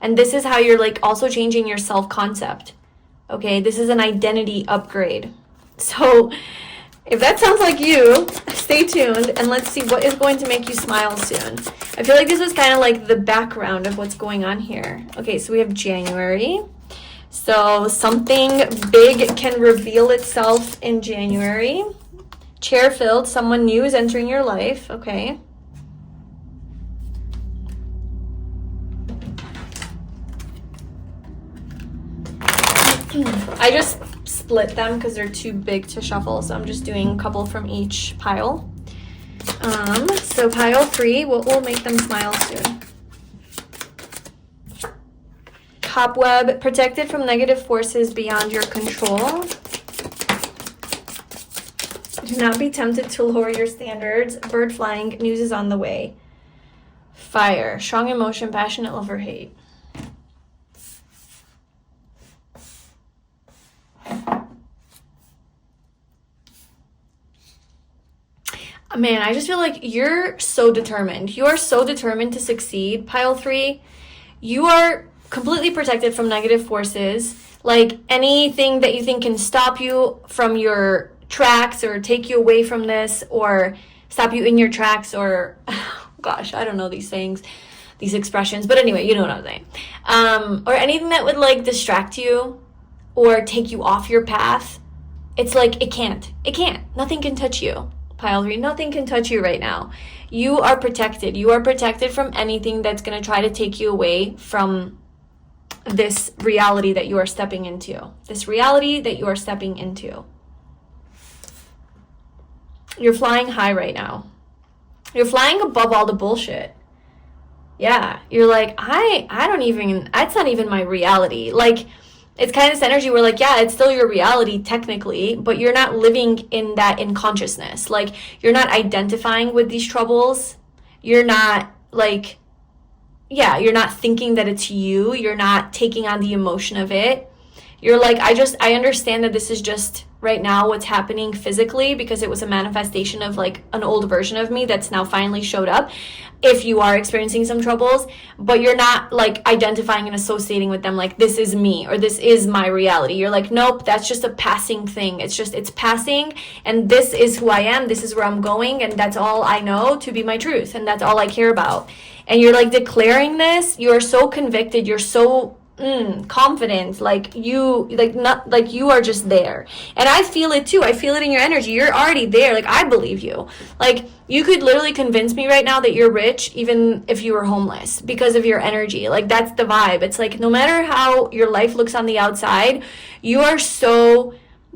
And this is how you're like also changing your self-concept. Okay, this is an identity upgrade. So if that sounds like you, stay tuned and let's see what is going to make you smile soon. I feel like this was kind of like the background of what's going on here. Okay, so we have January. So something big can reveal itself in January. Chair filled, someone new is entering your life. Okay. I just split them because they're too big to shuffle, so I'm just doing a couple from each pile. So pile 3, what will make them smile soon? Cobweb, protected from negative forces beyond your control. Do not be tempted to lower your standards. Bird flying, news is on the way. Fire, strong emotion, passionate love or hate. Man, I just feel like you're so determined. You are so determined to succeed, pile 3. You are completely protected from negative forces. Like anything that you think can stop you from your tracks or take you away from this or stop you in your tracks or, gosh, I don't know these things, these expressions. But anyway, you know what I'm saying. Or anything that would like distract you or take you off your path. It's like, it can't. Nothing can touch you. Pile 3, nothing can touch you right now. You are protected. You are protected from anything that's going to try to take you away from this reality that you are stepping into. This reality that you are stepping into. You're flying high right now. You're flying above all the bullshit. Yeah, you're like, it's not even my reality. Like, it's kind of this energy where like, yeah, it's still your reality technically, but you're not living in that in consciousness. Like, you're not identifying with these troubles. You're not you're not thinking that it's you. You're not taking on the emotion of it. You're like, I understand that this is just right now what's happening physically because it was a manifestation of like an old version of me that's now finally showed up. If you are experiencing some troubles, but you're not like identifying and associating with them like this is me or this is my reality. You're like, nope, that's just a passing thing. It's passing, and this is who I am. This is where I'm going, and that's all I know to be my truth, and that's all I care about. And you're like declaring this. You're so convicted. You're so confident, like you are just there. And I feel it too. I feel it in your energy. You're already there. Like, I believe you. Like, you could literally convince me right now that you're rich even if you were homeless because of your energy. Like, that's the vibe. It's like, no matter how your life looks on the outside, you are so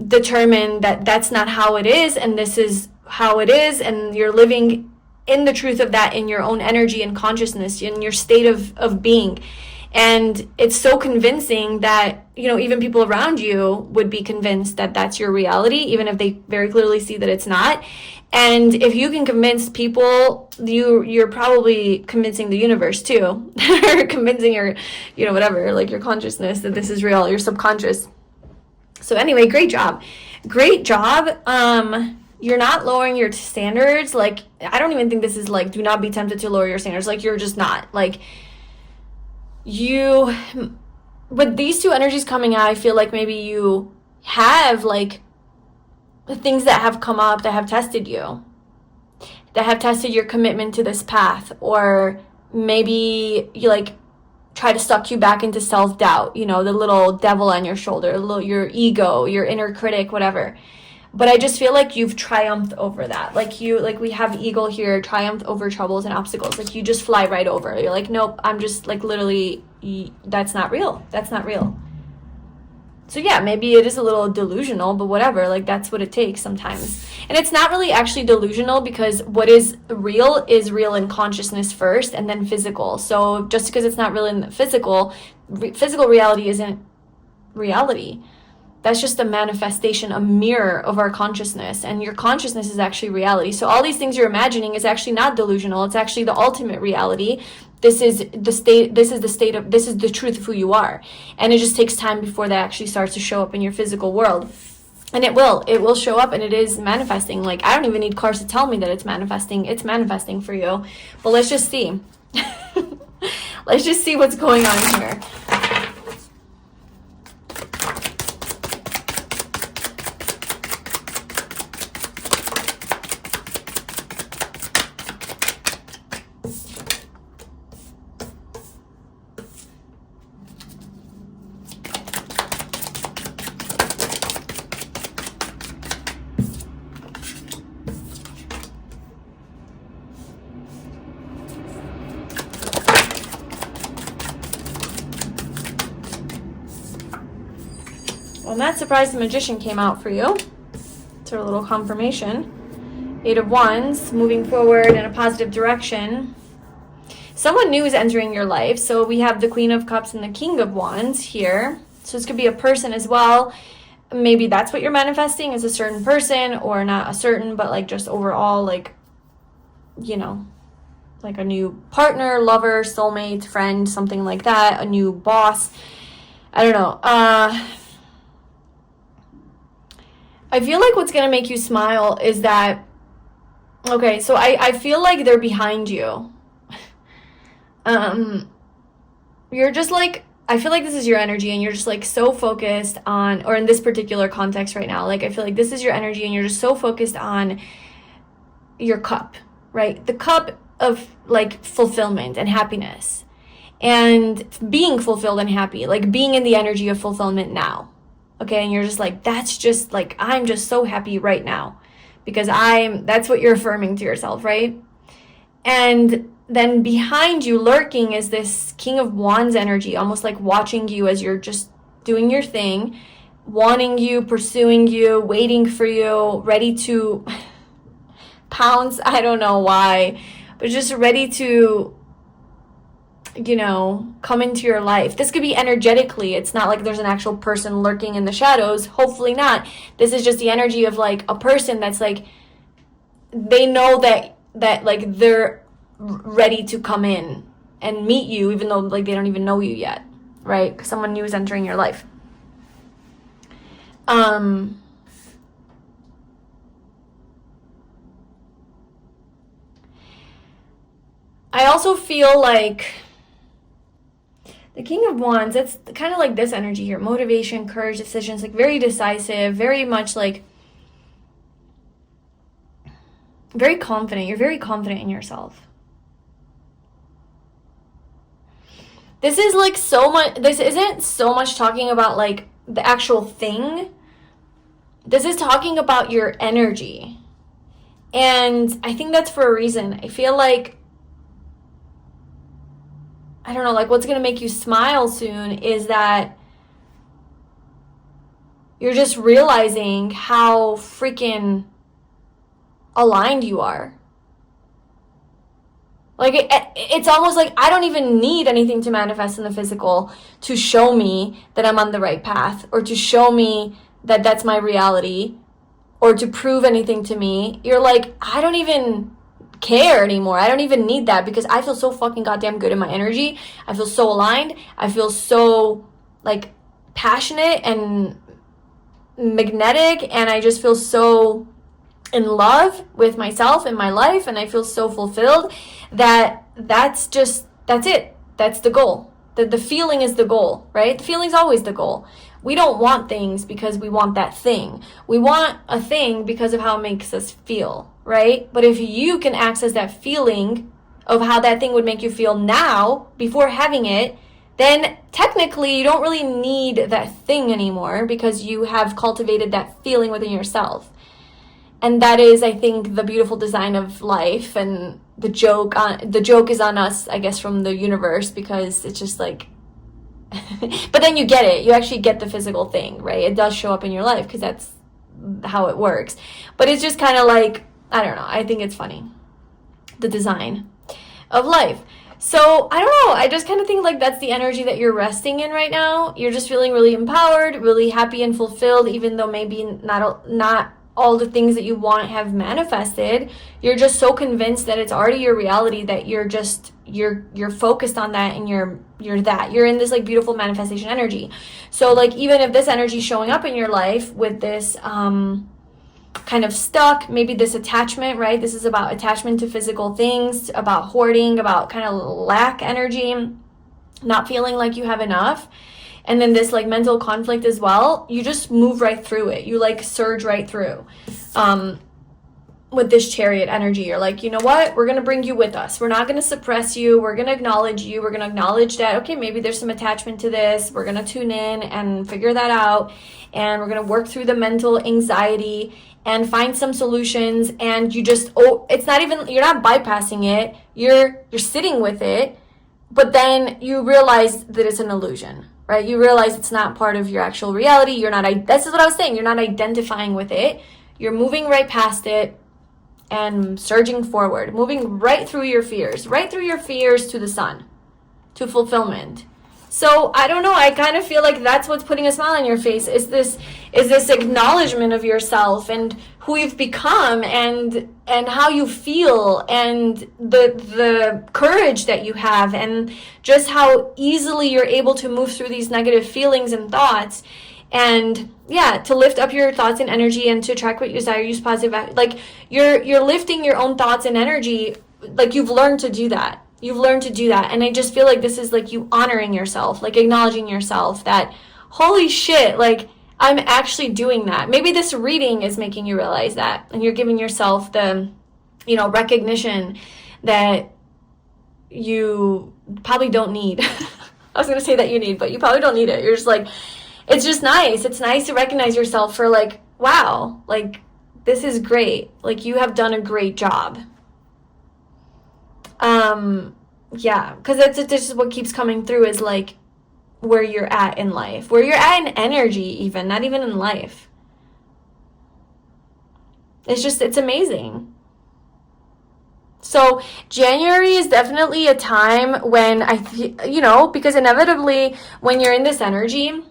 determined that that's not how it is, and this is how it is, and you're living in the truth of that in your own energy and consciousness, in your state of being. And it's so convincing that, you know, even people around you would be convinced that that's your reality, even if they very clearly see that it's not. And if you can convince people, you're probably convincing the universe too, or convincing your, you know, whatever, like your consciousness that this is real, your subconscious. So anyway, great job. Great job. You're not lowering your standards. Like, I don't even think this is like, do not be tempted to lower your standards. Like, you're just not. Like, with these two energies coming out, I feel like maybe you have like things that have come up that have tested you, that have tested your commitment to this path, or maybe you like try to suck you back into self-doubt, you know, the little devil on your shoulder, your ego, your inner critic, whatever. But I just feel like you've triumphed over that. Like we have eagle here, triumphed over troubles and obstacles. Like, you just fly right over. You're like, nope, I'm just like literally, that's not real. That's not real. So yeah, maybe it is a little delusional, but whatever. Like, that's what it takes sometimes. And it's not really actually delusional, because what is real in consciousness first and then physical. So just because it's not real in the physical reality isn't reality. That's just a manifestation, a mirror of our consciousness, and your consciousness is actually reality. So all these things you're imagining is actually not delusional. It's actually the ultimate reality. This is the truth of who you are. And it just takes time before that actually starts to show up in your physical world. And it will show up, and it is manifesting. Like, I don't even need cards to tell me that it's manifesting. It's manifesting for you. But let's just see. Let's just see what's going on here. Well, I'm not surprised the Magician came out for you. It's a little confirmation. 8 of Wands, moving forward in a positive direction. Someone new is entering your life. So we have the Queen of Cups and the King of Wands here. So this could be a person as well. Maybe that's what you're manifesting, is a certain person, or not a certain, but like just overall, like, you know, like a new partner, lover, soulmate, friend, something like that, a new boss. I don't know. I feel like what's going to make you smile is that, okay, so I feel like they're behind you. You're just like, I feel like this is your energy, and you're just like so focused on, or in this particular context right now, like I feel like this is your energy and you're just so focused on your cup, right? The cup of like fulfillment and happiness, and being fulfilled and happy, like being in the energy of fulfillment now. Okay, and you're just like, that's just like, I'm just so happy right now because that's what you're affirming to yourself, right? And then behind you lurking is this King of Wands energy, almost like watching you as you're just doing your thing, wanting you, pursuing you, waiting for you, ready to pounce. I don't know why, but just ready to, you know, come into your life. This could be energetically. It's not like there's an actual person lurking in the shadows. Hopefully not. This is just the energy of like a person that's like, they know that like they're ready to come in and meet you, even though like they don't even know you yet, right? Because someone new is entering your life. I also feel like the King of Wands, it's kind of like this energy here. Motivation, courage, decisions, like very decisive, very much like very confident. You're very confident in yourself. This is like so much, this isn't so much talking about like the actual thing. This is talking about your energy. And I think that's for a reason. I feel like, I don't know, like what's going to make you smile soon is that you're just realizing how freaking aligned you are. Like it's almost like I don't even need anything to manifest in the physical to show me that I'm on the right path, or to show me that that's my reality, or to prove anything to me. You're like, I don't even care anymore. I don't even need that, because I feel so fucking goddamn good in my energy. I feel so aligned. I feel so like passionate and magnetic, and I just feel so in love with myself and my life, and I feel so fulfilled that's it. That's the goal. The feeling is the goal, right? The feeling's always the goal. We don't want things because we want that thing. We want a thing because of how it makes us feel, right? But if you can access that feeling of how that thing would make you feel now before having it, then technically you don't really need that thing anymore, because you have cultivated that feeling within yourself. And that is, I think, the beautiful design of life, and the joke is on us, I guess, from the universe, because it's just like, but then you get it. You actually get the physical thing, right? It does show up in your life because that's how it works. But it's just kind of like, I don't know. I think it's funny, the design of life. So I don't know. I just kind of think like that's the energy that you're resting in right now. You're just feeling really empowered, really happy and fulfilled, even though maybe not all the things that you want have manifested. You're just so convinced that it's already your reality that you're focused on that, and you're in this like beautiful manifestation energy. So like even if this energy is showing up in your life with this kind of stuck, maybe this attachment, right? This is about attachment to physical things, about hoarding, about kind of lack energy, not feeling like you have enough. And then this like mental conflict as well, you just move right through it. You like surge right through. With this Chariot energy, you're like, you know what? We're going to bring you with us. We're not going to suppress you. We're going to acknowledge you. We're going to acknowledge that, okay, maybe there's some attachment to this. We're going to tune in and figure that out. And we're going to work through the mental anxiety and find some solutions. And you just, it's not even, you're not bypassing it. You're sitting with it. But then you realize that it's an illusion. Right? You realize it's not part of your actual reality. This is what I was saying. You're not identifying with it. You're moving right past it and surging forward, moving right through your fears to the sun, to fulfillment. So I don't know. I kind of feel like that's what's putting a smile on your face, is this acknowledgement of yourself and who you've become, and how you feel, and the courage that you have, and just how easily you're able to move through these negative feelings and thoughts, and to lift up your thoughts and energy, and to attract what you desire. Use positive, like you're lifting your own thoughts and energy. Like you've learned to do that. And I just feel like this is like you honoring yourself, like acknowledging yourself that, holy shit, like I'm actually doing that. Maybe this reading is making you realize that, and you're giving yourself the, recognition that you probably don't need. I was going to say that you need, but you probably don't need it. You're just like, it's just nice. It's nice to recognize yourself for like, wow, like this is great. Like you have done a great job. Because that's just what keeps coming through, is like where you're at in life, where you're at in energy, even not even in life. It's amazing. So January is definitely a time when because inevitably when you're in this energy,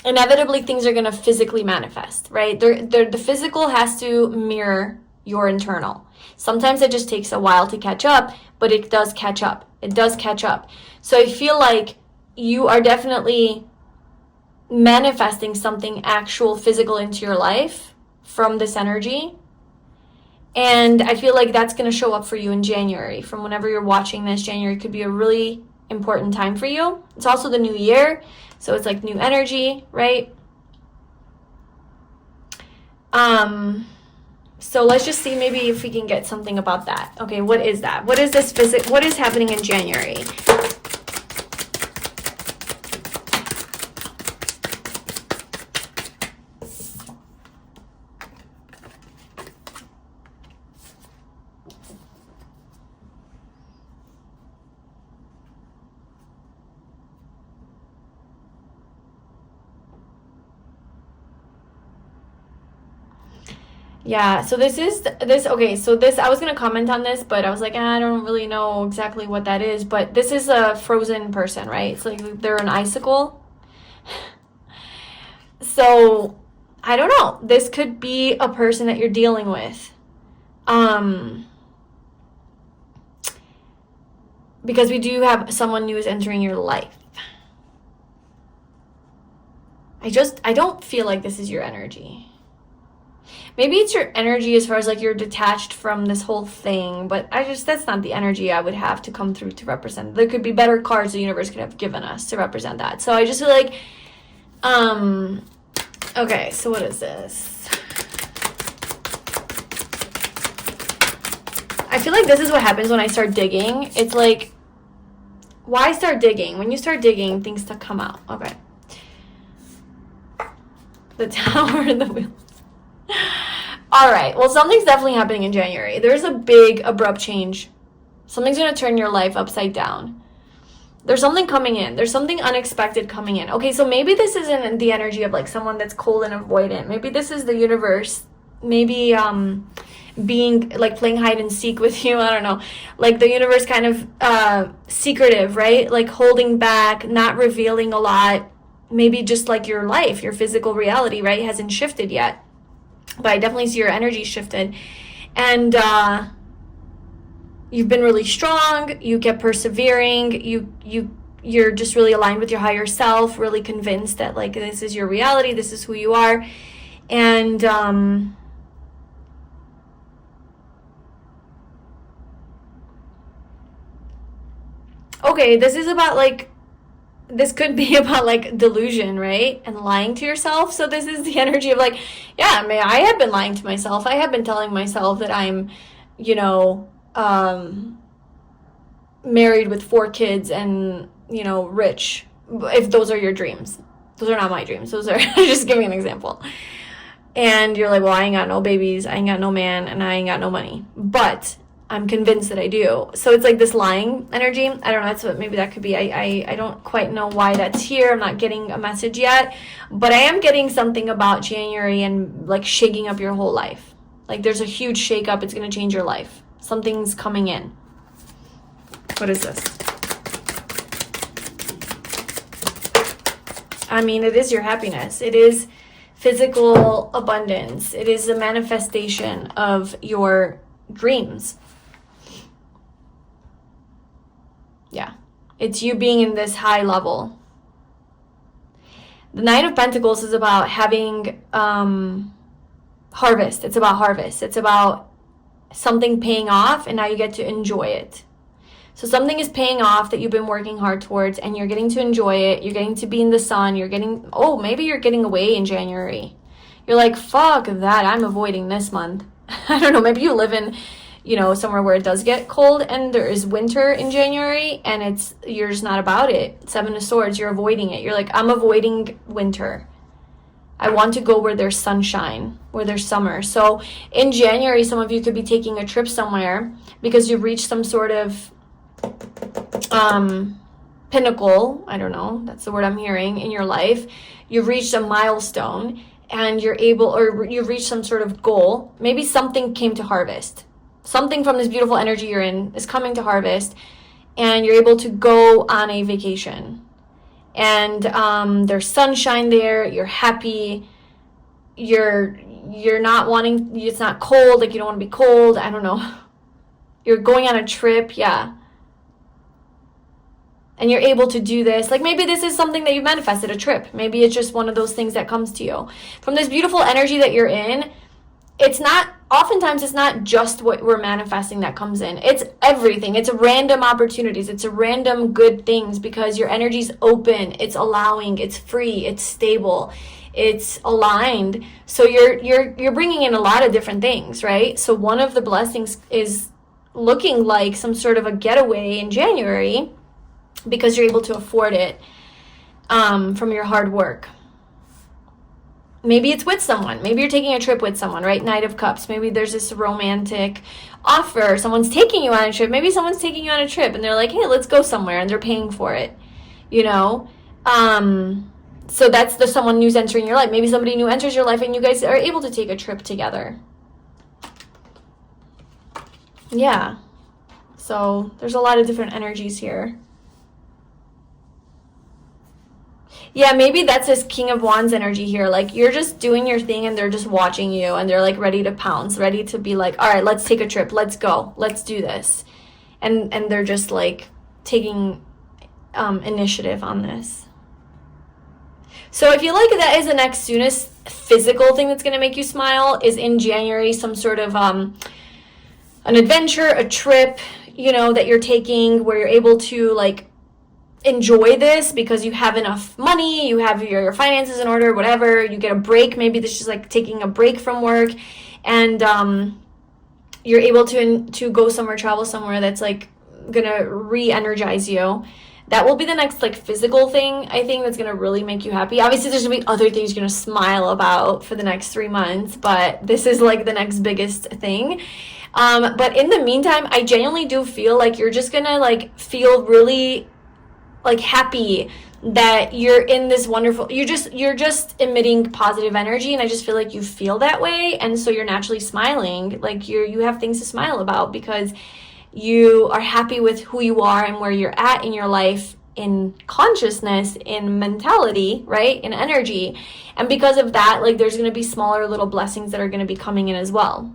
inevitably things are going to physically manifest, right? The physical has to mirror your internal. Sometimes it just takes a while to catch up, but it does catch up. So I feel like you are definitely manifesting something actual physical into your life from this energy. And I feel like that's going to show up for you in January. From whenever you're watching this, January could be a really important time for you. It's also the new year, so it's like new energy, right? So let's just see maybe if we can get something about that. Okay, what is that? What is this what is happening in January? Yeah, so okay, so this, I was gonna comment on this, but I was like, I don't really know exactly what that is, but this is a frozen person, right? It's like they're an icicle. So, I don't know. This could be a person that you're dealing with. Because we do have someone new is entering your life. I don't feel like this is your energy. Maybe it's your energy as far as like you're detached from this whole thing, but that's not the energy I would have to come through to represent. There could be better cards the universe could have given us to represent that. So I just feel like, okay, so what is this? I feel like this is what happens when I start digging. It's like, why start digging? When you start digging, things to come out. Okay. The Tower and the Wheel. All right, well, something's definitely happening in January. There's a big abrupt change. Something's going to turn your life upside down. There's something coming in. There's something unexpected coming in. Okay, so maybe this isn't the energy of like someone that's cold and avoidant. Maybe this is the universe. Maybe being like playing hide and seek with you. I don't know. Like the universe kind of secretive, right? Like holding back, not revealing a lot. Maybe just like your life, your physical reality, right, hasn't shifted yet. But I definitely see your energy shifted. And you've been really strong. You kept persevering. You're just really aligned with your higher self, really convinced that like this is your reality, this is who you are. And okay, this could be about like delusion, right? And lying to yourself. So this is the energy of like, yeah, I have been lying to myself. I have been telling myself that I'm, married with 4 kids and, rich. If those are your dreams. Those are not my dreams. Those are, just giving an example. And you're like, well, I ain't got no babies. I ain't got no man and I ain't got no money. But I'm convinced that I do. So it's like this lying energy. I don't know. That's what maybe that could be. I don't quite know why that's here. I'm not getting a message yet. But I am getting something about January and like shaking up your whole life. Like there's a huge shake up. It's going to change your life. Something's coming in. What is this? I mean, it is your happiness. It is physical abundance. It is a manifestation of your dreams. Yeah, it's you being in this high level. The Knight of Pentacles is about having harvest. It's about harvest. It's about something paying off and now you get to enjoy it. So something is paying off that you've been working hard towards and you're getting to enjoy it. You're getting to be in the sun. Maybe you're getting away in January. You're like, fuck that. I'm avoiding this month. I don't know. Maybe you live in somewhere where it does get cold and there is winter in January and you're just not about it. 7 of Swords, you're avoiding it. You're like, I'm avoiding winter. I want to go where there's sunshine, where there's summer. So in January, some of you could be taking a trip somewhere because you've reached some sort of pinnacle. I don't know. That's the word I'm hearing in your life. You've reached a milestone and you've reached some sort of goal. Maybe something came to harvest. Something from this beautiful energy you're in is coming to harvest and you're able to go on a vacation. And there's sunshine there, you're happy, you're not wanting, it's not cold, like you don't want to be cold, I don't know. You're going on a trip, yeah. and you're able to do this. Like maybe this is something that you manifested, a trip. Maybe it's just one of those things that comes to you. From this beautiful energy that you're in, oftentimes it's not just what we're manifesting that comes in. It's everything. It's random opportunities. It's random good things because your energy's open, it's allowing, it's free, it's stable, it's aligned. So you're bringing in a lot of different things, right? So one of the blessings is looking like some sort of a getaway in January because you're able to afford it from your hard work. Maybe it's with someone. Maybe you're taking a trip with someone, right? Knight of Cups. Maybe there's this romantic offer. Someone's taking you on a trip. Maybe someone's taking you on a trip and they're like, hey, let's go somewhere, and they're paying for it, you know? So that's the someone who's entering your life. Maybe somebody new enters your life and you guys are able to take a trip together. Yeah. So there's a lot of different energies here. Yeah, maybe that's this King of Wands energy here. Like you're just doing your thing and they're just watching you and they're like ready to pounce, ready to be like, all right, let's take a trip. Let's go. Let's do this. And they're just like taking initiative on this. So if you like that is the next soonest physical thing that's going to make you smile is in January, some sort of an adventure, a trip, you know, that you're taking where you're able to like enjoy this because you have enough money, you have your finances in order, whatever, you get a break. Maybe this is like taking a break from work and you're able to go somewhere, travel somewhere that's like gonna re-energize you. That will be the next like physical thing, I think, that's gonna really make you happy. Obviously there's gonna be other things you're gonna smile about for the next 3 months, but this is like the next biggest thing. But in the meantime, I genuinely do feel like you're just gonna like feel really like happy that you're in this wonderful, you're just emitting positive energy, and I just feel like you feel that way, and so you're naturally smiling. Like you have things to smile about because you are happy with who you are and where you're at in your life, in consciousness, in mentality, right, in energy. And because of that, like there's going to be smaller little blessings that are going to be coming in as well.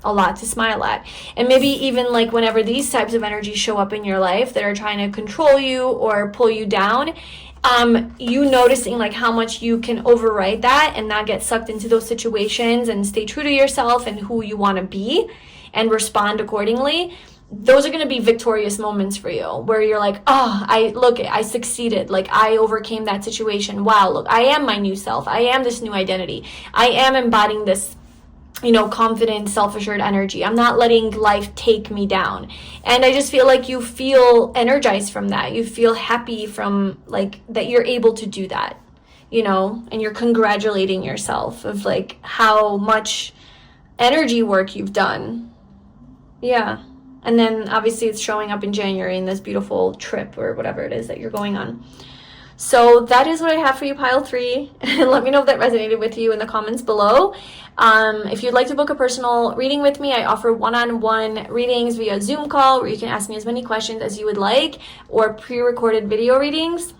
A lot to smile at. And maybe even like whenever these types of energies show up in your life that are trying to control you or pull you down, you noticing like how much you can override that and not get sucked into those situations and stay true to yourself and who you want to be and respond accordingly. Those are going to be victorious moments for you where you're like, oh, I succeeded. Like I overcame that situation. Wow, look, I am my new self. I am this new identity. I am embodying this, you know, confident, self-assured energy. I'm not letting life take me down. And I just feel like you feel energized from that. You feel happy from like that you're able to do that, you know, and you're congratulating yourself of like how much energy work you've done. Yeah. And then obviously it's showing up in January in this beautiful trip or whatever it is that you're going on. So that is what I have for you, pile 3. And let me know if that resonated with you in the comments below. If you'd like to book a personal reading with me, I offer one-on-one readings via Zoom call where you can ask me as many questions as you would like, or pre-recorded video readings.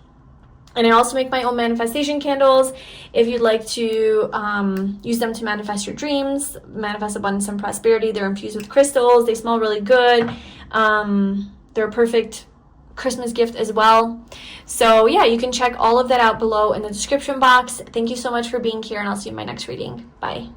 And I also make my own manifestation candles if you'd like to use them to manifest your dreams, manifest abundance and prosperity. They're infused with crystals. They smell really good. They're a perfect Christmas gift as well. So yeah, you can check all of that out below in the description box. Thank you so much for being here, and I'll see you in my next reading. Bye.